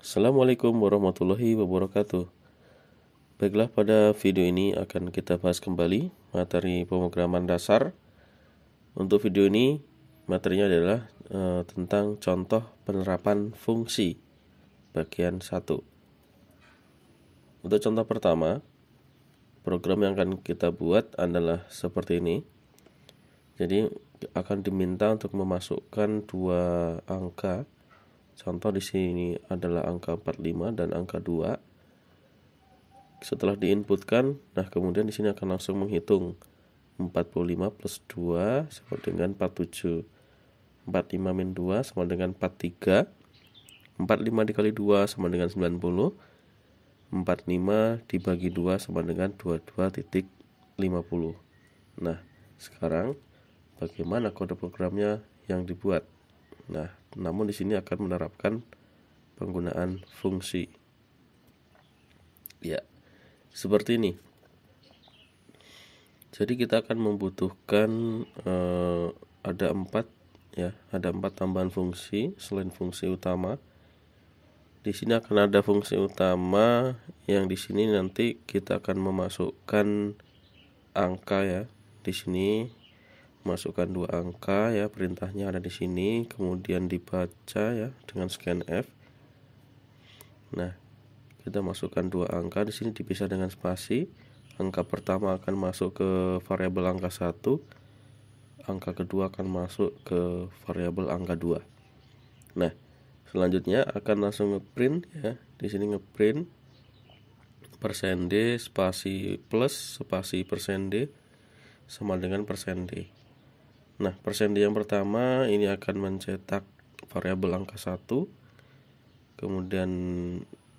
Assalamualaikum warahmatullahi wabarakatuh. Baiklah, pada video ini akan kita bahas kembali materi pemrograman dasar. Untuk video ini materinya adalah tentang contoh penerapan fungsi bagian 1. Untuk contoh pertama, program yang akan kita buat adalah seperti ini. Jadi akan diminta untuk memasukkan dua angka. Contoh di sini adalah angka 45 dan angka 2. Setelah diinputkan, nah kemudian di sini akan langsung menghitung 45 plus 2 sama dengan 47. 45 min 2 sama dengan 43. 45 dikali 2 sama dengan 90. 45 dibagi 2 sama dengan 22.50. Nah, sekarang bagaimana kode programnya yang dibuat? Nah, namun di sini akan menerapkan penggunaan fungsi. Ya, seperti ini. Jadi kita akan membutuhkan ada 4 tambahan fungsi selain fungsi utama. Di sini akan ada fungsi utama yang di sini nanti kita akan memasukkan angka ya. Di sini masukkan 2 angka ya, perintahnya ada di sini, kemudian dibaca ya dengan scanf. Nah, kita masukkan 2 angka di sini dipisah dengan spasi. Angka pertama akan masuk ke variabel angka 1. Angka kedua akan masuk ke variabel angka 2. Nah, selanjutnya akan langsung ngeprint ya. Di sini ngeprint %d spasi plus spasi %d sama dengan %d. Nah, %d yang pertama ini akan mencetak variabel angka 1. Kemudian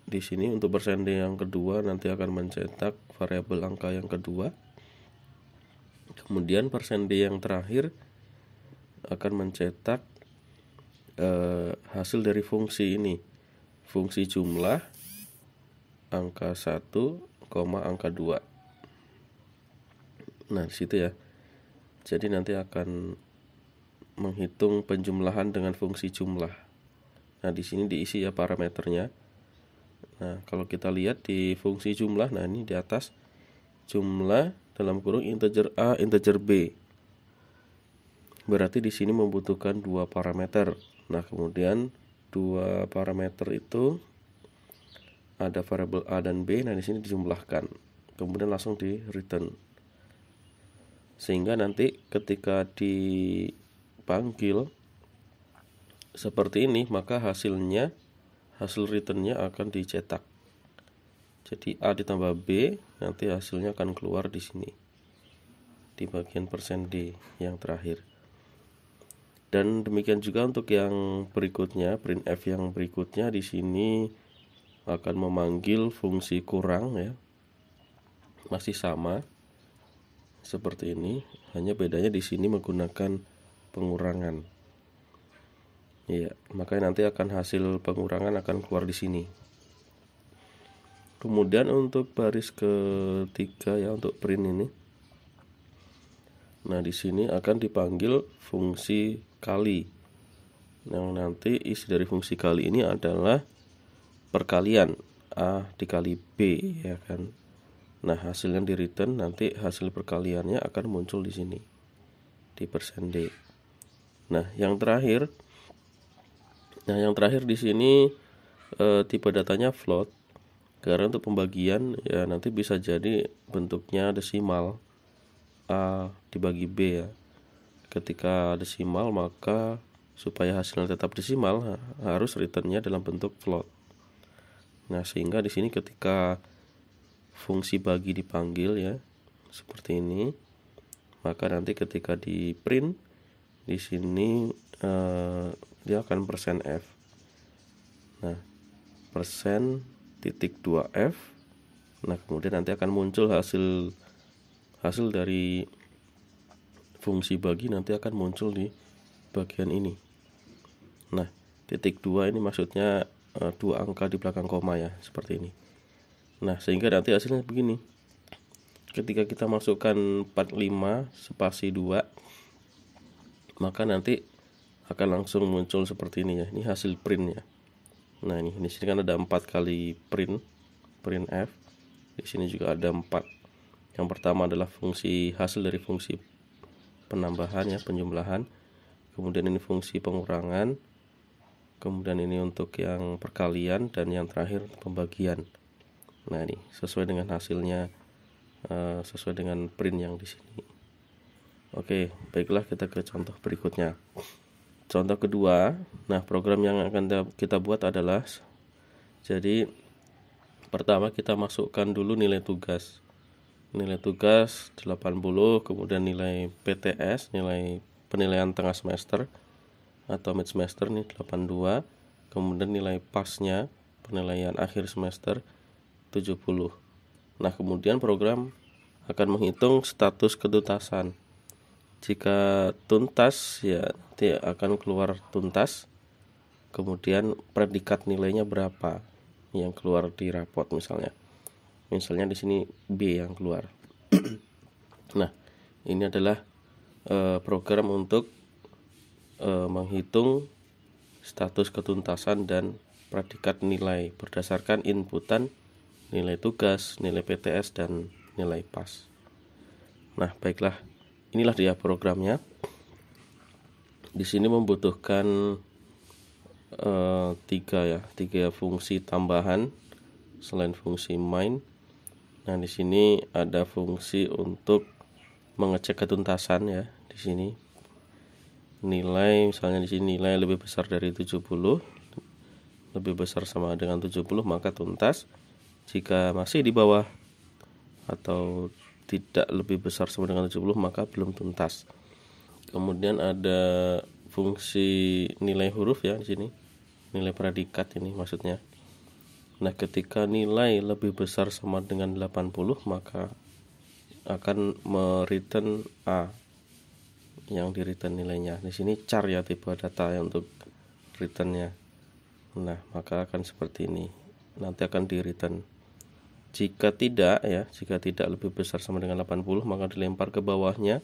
di sini untuk %d yang kedua nanti akan mencetak variabel angka yang kedua. Kemudian %d yang terakhir akan mencetak hasil dari fungsi ini, fungsi jumlah angka 1, angka 2. Nah, di situ ya. Jadi nanti akan menghitung penjumlahan dengan fungsi jumlah. Nah, di sini diisi ya parameternya. Nah, kalau kita lihat di fungsi jumlah, nah ini di atas jumlah dalam kurung integer A, integer B. Berarti di sini membutuhkan 2 parameter. Nah, kemudian 2 parameter itu ada variabel A dan B. Nah, di sini dijumlahkan. Kemudian langsung di return. Sehingga nanti ketika dipanggil seperti ini, maka hasil returnnya akan dicetak. Jadi A ditambah B, nanti hasilnya akan keluar di sini di bagian %d yang terakhir. Dan demikian juga untuk yang berikutnya, printf yang berikutnya di sini akan memanggil fungsi kurang ya. Masih sama seperti ini, hanya bedanya di sini menggunakan pengurangan. Ya, makanya nanti akan hasil pengurangan akan keluar di sini. Kemudian untuk baris ketiga ya, untuk print ini. Nah, di sini akan dipanggil fungsi kali. Yang nanti isi dari fungsi kali ini adalah perkalian A dikali B ya kan. Nah, hasilnya di return, nanti hasil perkaliannya akan muncul di sini di %d. Nah, yang terakhir di sini tipe datanya float. Karena untuk pembagian ya nanti bisa jadi bentuknya desimal A dibagi B ya. Ketika desimal, maka supaya hasilnya tetap desimal harus returnnya dalam bentuk float. Nah, sehingga di sini ketika fungsi bagi dipanggil ya seperti ini, maka nanti ketika di print di sini dia akan %f. Nah, %.2f. Nah, kemudian nanti akan muncul hasil dari fungsi bagi, nanti akan muncul di bagian ini. Nah, .2 ini maksudnya 2 angka di belakang koma ya, seperti ini. Nah, sehingga nanti hasilnya begini. Ketika kita masukkan 45 spasi 2, maka nanti akan langsung muncul seperti ini ya. Ini hasil printnya. Nah, ini di sini kan ada 4 kali print f. Di sini juga ada 4. Yang pertama adalah fungsi hasil dari fungsi penambahan ya, penjumlahan. Kemudian ini fungsi pengurangan. Kemudian ini untuk yang perkalian, dan yang terakhir pembagian. Nah, ini sesuai dengan hasilnya, sesuai dengan print yang di sini. Oke, baiklah, kita ke contoh berikutnya. Contoh kedua, nah program yang akan kita buat adalah, jadi pertama kita masukkan dulu nilai tugas. Nilai tugas 80, kemudian nilai PTS, nilai penilaian tengah semester atau mid semester nih 82, kemudian nilai pasnya, penilaian akhir semester 70. Nah, kemudian program akan menghitung status ketuntasan. Jika tuntas ya nanti akan keluar tuntas, kemudian predikat nilainya berapa yang keluar di rapot misalnya. Misalnya di sini B yang keluar. Nah, ini adalah program untuk menghitung status ketuntasan dan predikat nilai berdasarkan inputan nilai tugas, nilai PTS, dan nilai pas. Nah, baiklah, inilah dia programnya. Di sini membutuhkan tiga fungsi tambahan selain fungsi main. Nah, di sini ada fungsi untuk mengecek ketuntasan ya. Di sini nilai, misalnya di sini nilai lebih besar dari 70, lebih besar sama dengan 70 maka tuntas. Jika masih di bawah atau tidak lebih besar sama dengan 70 maka belum tuntas. Kemudian ada fungsi nilai huruf ya di sini. Nilai predikat ini maksudnya. Nah, ketika nilai lebih besar sama dengan 80 maka akan mereturn A yang di return nilainya. Di sini char ya, tipe data ya untuk returnnya. Nah, maka akan seperti ini. Nanti akan di return. Jika tidak lebih besar sama dengan 80 maka dilempar ke bawahnya,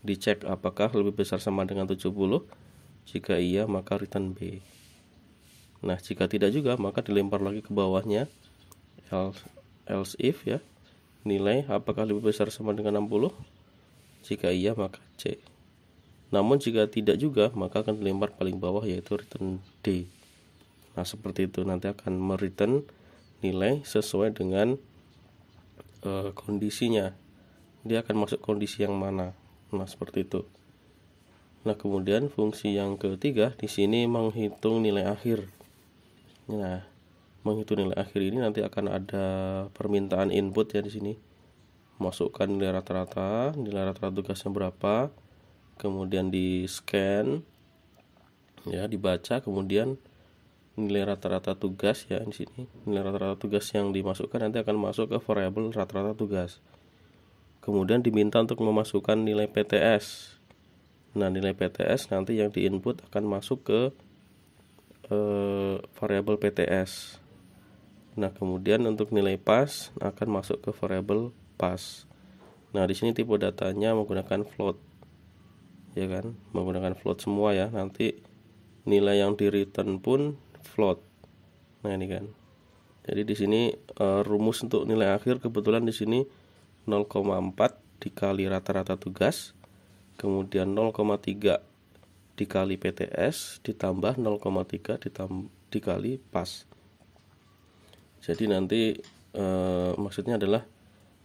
dicek apakah lebih besar sama dengan 70. Jika iya maka return B. Nah, jika tidak juga maka dilempar lagi ke bawahnya, else if ya, nilai apakah lebih besar sama dengan 60. Jika iya maka C. Namun jika tidak juga maka akan dilempar paling bawah, yaitu return D. Nah, seperti itu, nanti akan mereturn nilai sesuai dengan kondisinya. Dia akan masuk kondisi yang mana. Nah, seperti itu. Nah, kemudian fungsi yang ketiga di sini menghitung nilai akhir. Nah, menghitung nilai akhir ini nanti akan ada permintaan input ya di sini. Masukkan nilai rata-rata tugasnya berapa, kemudian di scan ya, dibaca, kemudian nilai rata-rata tugas ya di sini. Nilai rata-rata tugas yang dimasukkan nanti akan masuk ke variabel rata-rata tugas. Kemudian diminta untuk memasukkan nilai PTS. Nah, nilai PTS nanti yang diinput akan masuk ke variabel PTS. Nah, kemudian untuk nilai pas akan masuk ke variabel pas. Nah, di sini tipe datanya menggunakan float. Ya kan? Menggunakan float semua ya. Nanti nilai yang di return pun float. Nah, ini kan. Jadi di sini rumus untuk nilai akhir kebetulan di sini 0,4 dikali rata-rata tugas, kemudian 0,3 dikali PTS ditambah 0,3 dikali pas. Jadi nanti maksudnya adalah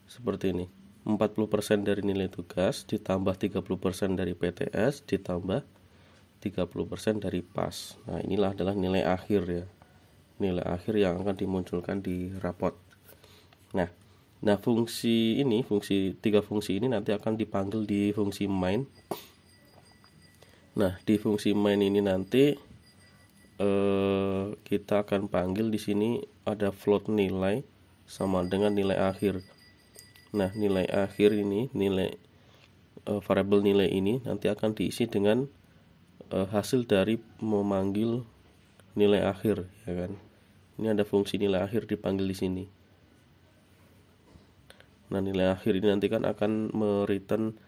seperti ini. 40% dari nilai tugas ditambah 30% dari PTS ditambah 30% dari pas. Nah, inilah adalah nilai akhir ya. Nilai akhir yang akan dimunculkan di rapot. Nah, tiga fungsi ini nanti akan dipanggil di fungsi main. Nah, di fungsi main ini nanti kita akan panggil di sini ada float nilai sama dengan nilai akhir. Nah, nilai akhir ini, variabel nilai ini nanti akan diisi dengan hasil dari memanggil nilai akhir, ya kan? Ini ada fungsi nilai akhir dipanggil di sini. Nah, nilai akhir ini nanti kan akan mereturn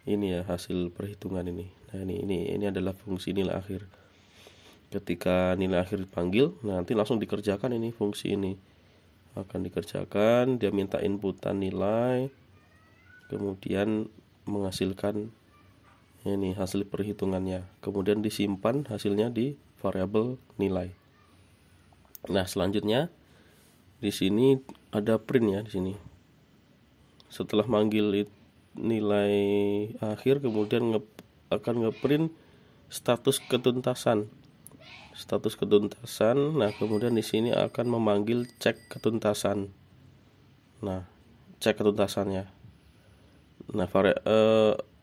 ini ya, hasil perhitungan ini. Nah, ini adalah fungsi nilai akhir. ketika nilai akhir dipanggil, nanti langsung dikerjakan ini, fungsi ini akan dikerjakan. Dia minta inputan nilai, kemudian menghasilkan ini hasil perhitungannya, kemudian disimpan hasilnya di variabel nilai. Nah, selanjutnya di sini ada print ya di sini. Setelah manggil nilai akhir, kemudian akan ngeprint status ketuntasan. Nah, kemudian di sini akan memanggil cek ketuntasan. Nah, cek ketuntasannya. Nah,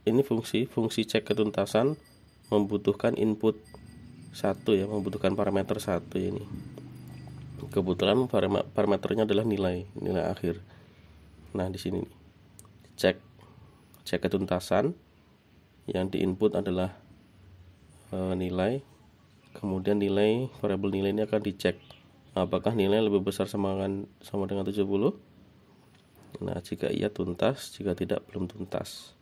ini fungsi cek ketuntasan membutuhkan input 1 ya, membutuhkan parameter 1 ini. Kebetulan parameternya adalah nilai akhir. Nah, di sini cek ketuntasan, yang diinput adalah nilai. Kemudian variabel nilai ini akan dicek apakah nilai lebih besar sama dengan 70. Nah, jika iya tuntas, jika tidak belum tuntas.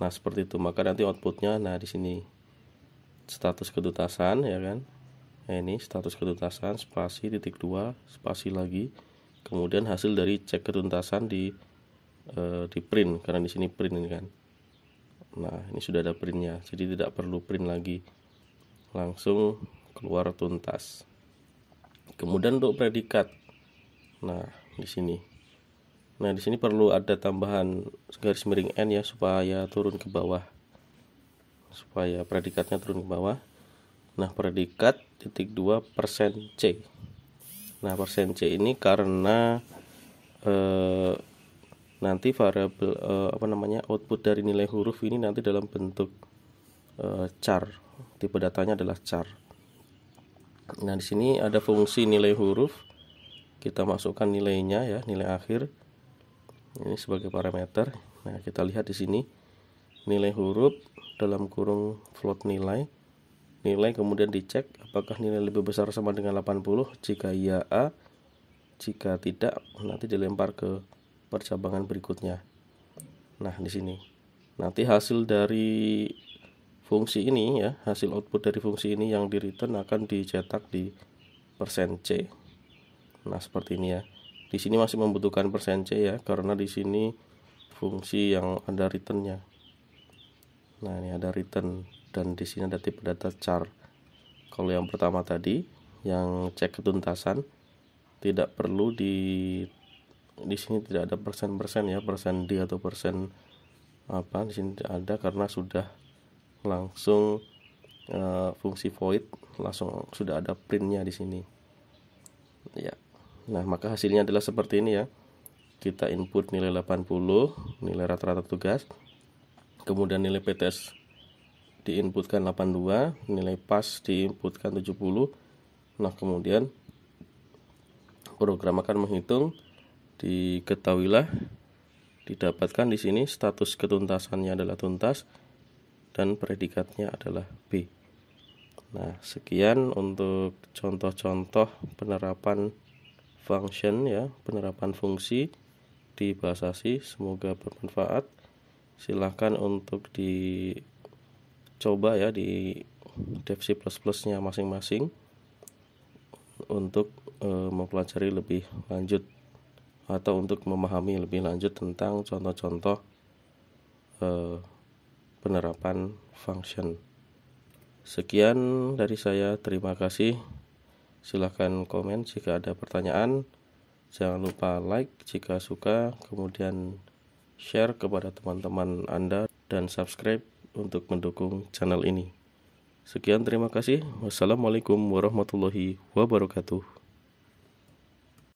Nah, seperti itu. Maka nanti outputnya, nah di sini status ketuntasan ya kan. Nah, ini status ketuntasan spasi titik 2 spasi lagi. Kemudian hasil dari cek ketuntasan di print, karena di sini print ini kan. Nah, ini sudah ada printnya, jadi tidak perlu print lagi, langsung keluar tuntas. Kemudian untuk predikat, nah di sini perlu ada tambahan garis miring n ya, supaya turun ke bawah, supaya predikatnya turun ke bawah. Nah, predikat titik 2 %c. Nah, %c ini karena nanti variabel output dari nilai huruf ini nanti dalam bentuk char. Tipe datanya adalah char. Nah, di sini ada fungsi nilai huruf. Kita masukkan nilainya ya, nilai akhir. Ini sebagai parameter. Nah, kita lihat di sini nilai huruf dalam kurung float nilai. Nilai kemudian dicek apakah nilai lebih besar sama dengan 80. Jika iya A, jika tidak nanti dilempar ke percabangan berikutnya. Nah, di sini nanti hasil dari fungsi ini ya, hasil output dari fungsi ini yang di return akan dicetak di %c. Nah, seperti ini ya. Di sini masih membutuhkan %c ya, karena di sini fungsi yang ada returnnya. Nah, ini ada return dan di sini ada tipe data char. Kalau yang pertama tadi yang cek ketuntasan tidak perlu di sini tidak ada persen ya, persen D atau persen apa, di sini tidak ada karena sudah langsung fungsi void, langsung sudah ada printnya di sini ya. Nah, maka hasilnya adalah seperti ini ya. Kita input nilai 80, nilai rata-rata tugas, kemudian nilai PTS diinputkan 82, nilai pas diinputkan 70. Nah, kemudian program akan menghitung. Diketahuilah, didapatkan di sini status ketuntasannya adalah tuntas dan predikatnya adalah B. Nah, sekian untuk contoh-contoh penerapan function ya, penerapan fungsi di bahasa C. Semoga bermanfaat. Silahkan untuk dicoba ya di Dev C++ nya masing-masing untuk mempelajari lebih lanjut atau untuk memahami lebih lanjut tentang contoh-contoh penerapan function. Sekian dari saya, terima kasih. Silahkan komen jika ada pertanyaan. Jangan lupa like jika suka, kemudian share kepada teman-teman Anda dan subscribe untuk mendukung channel ini. Sekian, terima kasih. Wassalamualaikum warahmatullahi wabarakatuh.